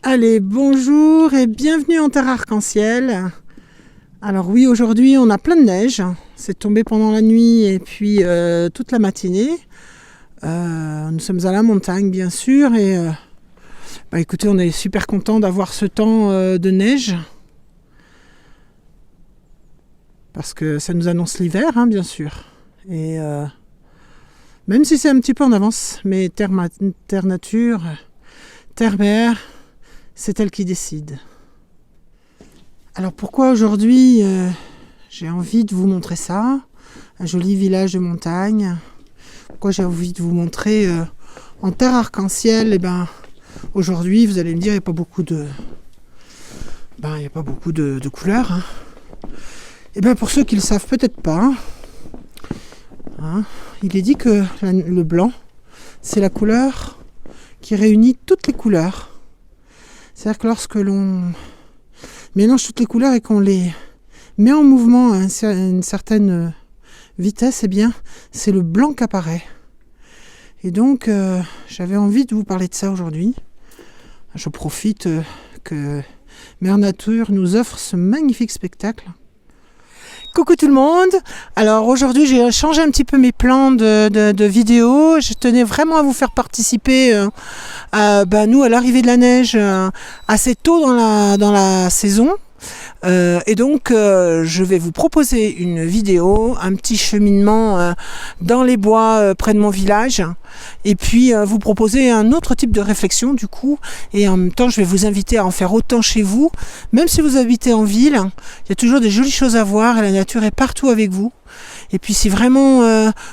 Allez, bonjour et bienvenue en terre arc-en-ciel. Alors oui, aujourd'hui on a plein de neige. C'est tombé pendant la nuit et puis toute la matinée. Nous sommes à la montagne bien sûr et écoutez, on est super content d'avoir ce temps de neige. Parce que ça nous annonce l'hiver, bien sûr. Et même si c'est un petit peu en avance, mais terre nature, terre mère, c'est elle qui décide. Alors pourquoi aujourd'hui j'ai envie de vous montrer ça, un joli village de montagne. Pourquoi j'ai envie de vous montrer en terre arc-en-ciel. Aujourd'hui, vous allez me dire, il n'y a pas beaucoup de couleurs. Pour ceux qui ne le savent peut-être pas, il est dit que le blanc, c'est la couleur qui réunit toutes les couleurs. C'est-à-dire que lorsque l'on mélange toutes les couleurs et qu'on les met en mouvement à une certaine vitesse, c'est le blanc qui apparaît. Et donc, j'avais envie de vous parler de ça aujourd'hui. Je profite que Mère Nature nous offre ce magnifique spectacle. Coucou tout le monde. Alors aujourd'hui j'ai changé un petit peu mes plans de vidéo. Je tenais vraiment à vous faire participer nous à l'arrivée de la neige assez tôt dans la saison. Et donc je vais vous proposer une vidéo, un petit cheminement dans les bois près de mon village, et puis vous proposer un autre type de réflexion du coup, et en même temps je vais vous inviter à en faire autant chez vous, même si vous habitez en ville, il y a toujours des jolies choses à voir et la nature est partout avec vous. Et puis si vraiment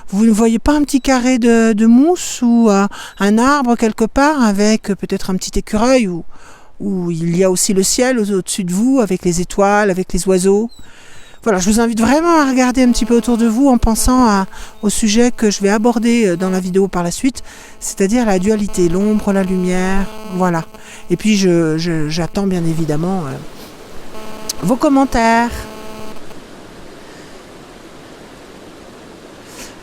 vous ne voyez pas un petit carré de mousse ou un arbre quelque part avec peut-être un petit écureuil où il y a aussi le ciel au-dessus de vous, avec les étoiles, avec les oiseaux. Voilà, je vous invite vraiment à regarder un petit peu autour de vous en pensant au sujet que je vais aborder dans la vidéo par la suite, c'est-à-dire la dualité, l'ombre, la lumière, voilà. Et puis j'attends bien évidemment vos commentaires.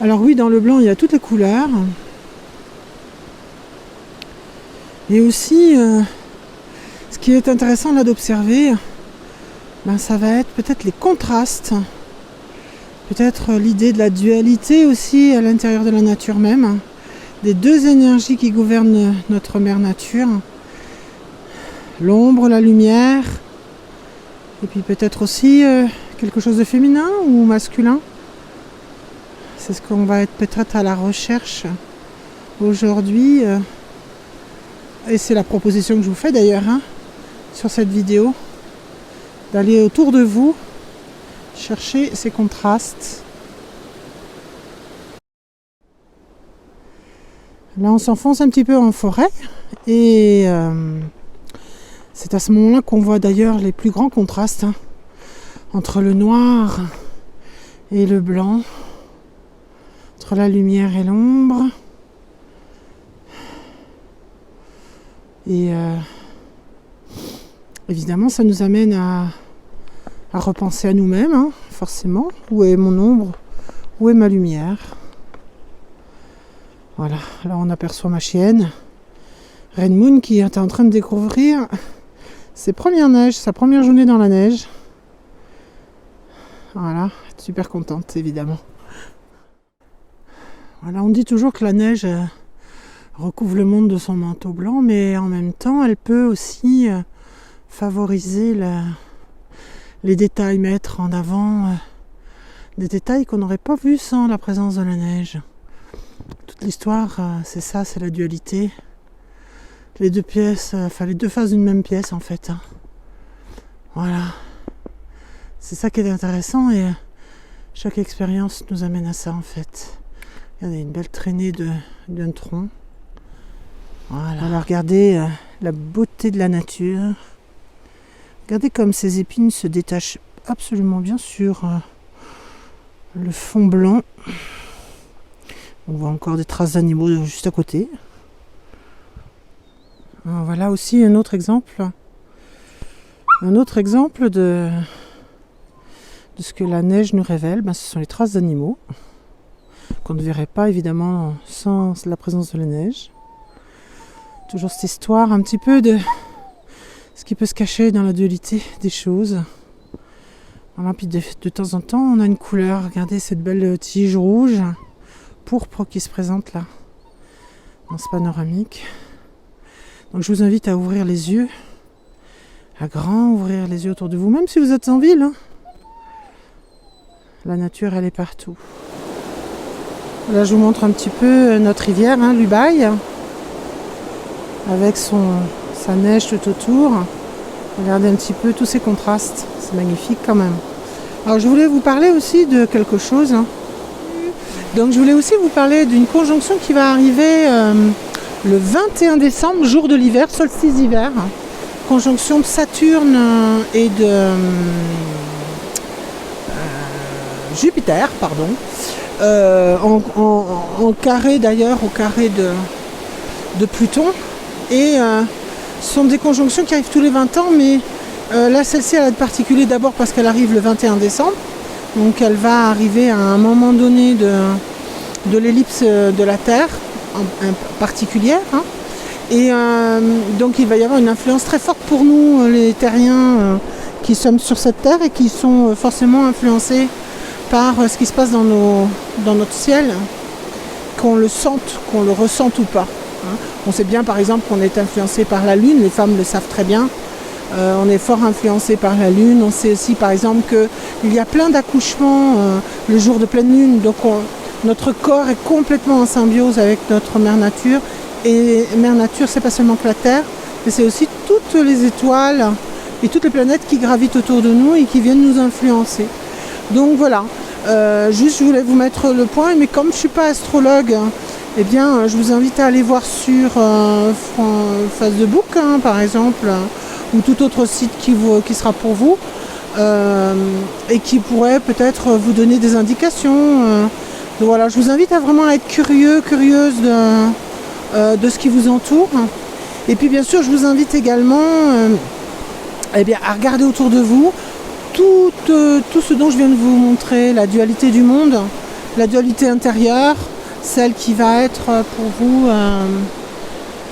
Alors oui, dans le blanc, il y a toutes les couleurs. Et aussi... ce qui est intéressant là d'observer, ça va être peut-être les contrastes, peut-être l'idée de la dualité aussi à l'intérieur de la nature même, des deux énergies qui gouvernent notre mère nature, l'ombre, la lumière, et puis peut-être aussi quelque chose de féminin ou masculin. C'est ce qu'on va être peut-être à la recherche aujourd'hui, et c'est la proposition que je vous fais d'ailleurs, sur cette vidéo, d'aller autour de vous chercher ces contrastes. Là on s'enfonce un petit peu en forêt et c'est à ce moment-là qu'on voit d'ailleurs les plus grands contrastes entre le noir et le blanc, entre la lumière et l'ombre. Et évidemment, ça nous amène à repenser à nous-mêmes, forcément. Où est mon ombre? Où est ma lumière? Voilà, là on aperçoit ma chienne, Red Moon, qui est en train de découvrir ses premières neiges, sa première journée dans la neige. Voilà, super contente évidemment. Voilà, on dit toujours que la neige recouvre le monde de son manteau blanc, mais en même temps, elle peut aussi favoriser les détails, mettre en avant des détails qu'on n'aurait pas vus sans la présence de la neige. Toute l'histoire, c'est ça, c'est la dualité. Les deux pièces, les deux faces d'une même pièce en fait. Voilà. C'est ça qui est intéressant et chaque expérience nous amène à ça en fait. Regardez, une belle traînée d'un tronc. Voilà. Alors regardez la beauté de la nature. Regardez comme ces épines se détachent absolument bien sur le fond blanc. On voit encore des traces d'animaux juste à côté. Alors voilà aussi un autre exemple. Un autre exemple de ce que la neige nous révèle. Ce sont les traces d'animaux qu'on ne verrait pas évidemment sans la présence de la neige. Toujours cette histoire un petit peu qui peut se cacher dans la dualité des choses. Voilà, puis de temps en temps, on a une couleur. Regardez cette belle tige rouge, pourpre qui se présente là, dans ce panoramique. Donc je vous invite à ouvrir les yeux, à grand ouvrir les yeux autour de vous, même si vous êtes en ville. Hein. La nature, elle est partout. Là, je vous montre un petit peu notre rivière, hein, l'Ubaye, avec sa neige tout autour. Regardez un petit peu tous ces contrastes, c'est magnifique quand même. Alors je voulais vous parler aussi de quelque chose. Donc je voulais aussi vous parler d'une conjonction qui va arriver le 21 décembre, jour de l'hiver, solstice d'hiver. Conjonction de Saturne et de Jupiter, pardon. En carré d'ailleurs, au carré de Pluton. Et ce sont des conjonctions qui arrivent tous les 20 ans, mais là celle-ci elle a de particulier d'abord parce qu'elle arrive le 21 décembre. Donc elle va arriver à un moment donné de l'ellipse de la Terre particulière. Hein. Et donc il va y avoir une influence très forte pour nous, les terriens qui sommes sur cette Terre et qui sont forcément influencés par ce qui se passe dans notre ciel, qu'on le sente, qu'on le ressente ou pas. Hein. On sait bien par exemple qu'on est influencé par la Lune, les femmes le savent très bien. On est fort influencé par la Lune. On sait aussi par exemple qu'il y a plein d'accouchements le jour de pleine Lune. Donc notre corps est complètement en symbiose avec notre mère nature. Et mère nature, c'est pas seulement que la Terre, mais c'est aussi toutes les étoiles et toutes les planètes qui gravitent autour de nous et qui viennent nous influencer. Donc voilà, juste je voulais vous mettre le point, mais comme je ne suis pas astrologue, eh bien je vous invite à aller voir sur Facebook hein, par exemple, ou tout autre site qui sera pour vous, et qui pourrait peut-être vous donner des indications. Donc voilà, je vous invite à vraiment être curieuse de ce qui vous entoure. Et puis bien sûr, je vous invite également eh bien, à regarder autour de vous tout ce dont je viens de vous montrer, la dualité du monde, la dualité intérieure, celle qui va être pour vous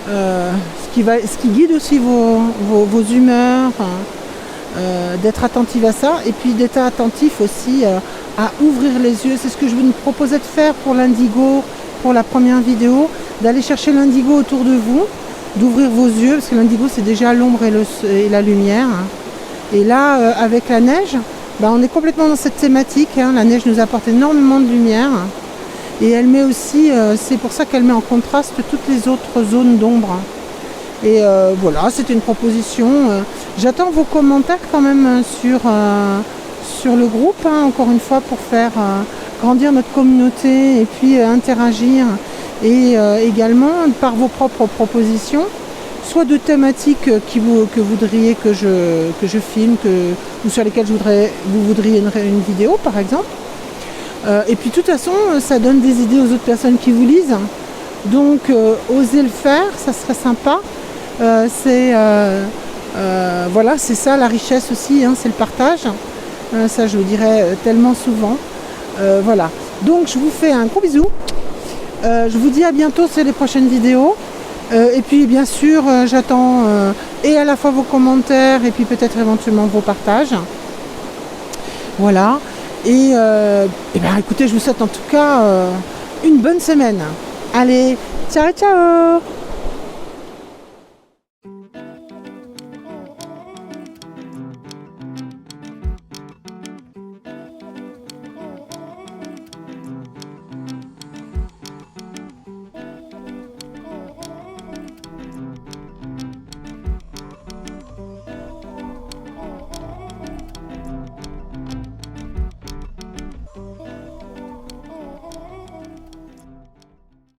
ce qui guide aussi vos humeurs, d'être attentif à ça, et puis d'être attentif aussi à ouvrir les yeux. C'est ce que je vous proposais de faire pour l'indigo, pour la première vidéo, d'aller chercher l'indigo autour de vous, d'ouvrir vos yeux, parce que l'indigo c'est déjà l'ombre et la lumière. Et là, avec la neige, on est complètement dans cette thématique. Hein. La neige nous apporte énormément de lumière. Et elle met aussi, c'est pour ça qu'elle met en contraste toutes les autres zones d'ombre. Et voilà, c'était une proposition. J'attends vos commentaires quand même sur le groupe, hein, encore une fois, pour faire grandir notre communauté et puis interagir. Et également par vos propres propositions, soit de thématiques que vous voudriez que je filme, ou sur lesquelles vous voudriez une vidéo par exemple. Et puis de toute façon, ça donne des idées aux autres personnes qui vous lisent. Donc osez le faire, ça serait sympa. Voilà, c'est ça la richesse aussi, hein, c'est le partage. Ça je vous dirais tellement souvent. Voilà. Donc je vous fais un gros bisou. Je vous dis à bientôt sur les prochaines vidéos. Et puis bien sûr, j'attends et à la fois vos commentaires et puis peut-être éventuellement vos partages. Voilà. Et bien écoutez, je vous souhaite en tout cas une bonne semaine. Allez, ciao ciao!